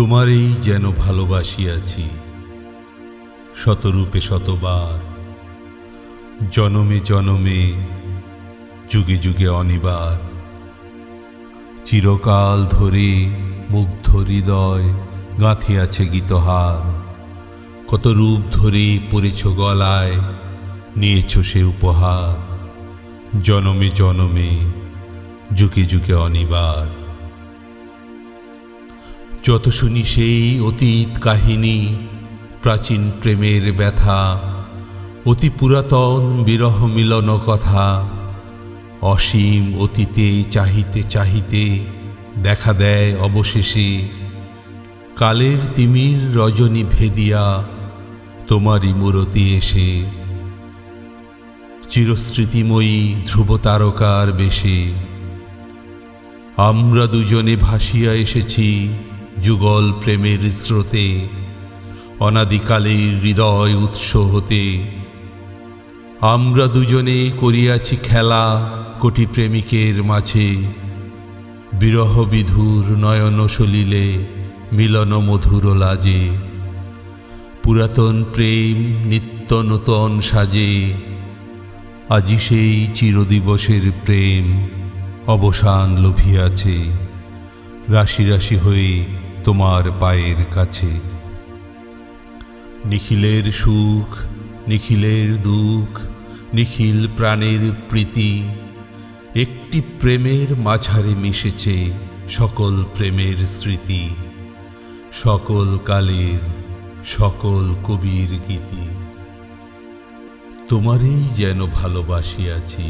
তোমারই যেন ভালোবাসিয়াছি শতরূপে শতবার, জনমে জনমে যুগে যুগে অনিবার। চিরকাল ধরে মুগ্ধ হৃদয় গাঁথিয়াছে গীতহার, কত রূপ ধরে পড়েছ গলায়, নিয়েছ সে উপহার। জনমে জনমে যুগে যুগে অনিবার। যত শুনি সেই অতীত কাহিনী, প্রাচীন প্রেমের ব্যথা, অতি পুরাতন বিরহ মিলন কথা, অসীম অতীতে চাহিতে চাহিতে দেখা দেয় অবশেষে কালের তিমির রজনী ভেদিয়া তোমারই মূরতি এসে। চিরস্মৃতিময়ী ধ্রুব তারকার বেশে আমরা দুজনে ভাসিয়া এসেছি যুগল প্রেমের স্রোতে, অনাদিকালের হৃদয় উৎস হতে। আমরা দুজনে করিয়াছি খেলা কোটি প্রেমিকের মাঝে, বিরহ বিধুর নয়ন সলিলে মিলন মধুর লাজে। পুরাতন প্রেম নিত্য নূতন সাজে, আজি সেই চিরদিবসের প্রেম অবসান লভিয়াছে, রাশি রাশি হয়ে তোমার পায়ের কাছে। নিখিলের সুখ নিখিলের দুঃখ, নিখিল প্রাণের প্রীতি, একটি প্রেমের মাঝারে মিশেছে সকল প্রেমের স্মৃতি, সকল কালের সকল কবির গীতি। তোমারই যেন ভালোবাসিয়াছি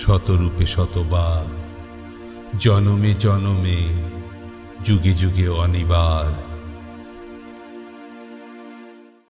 শতরূপে শতবার, জনমে জনমে যুগে যুগে অনিবার।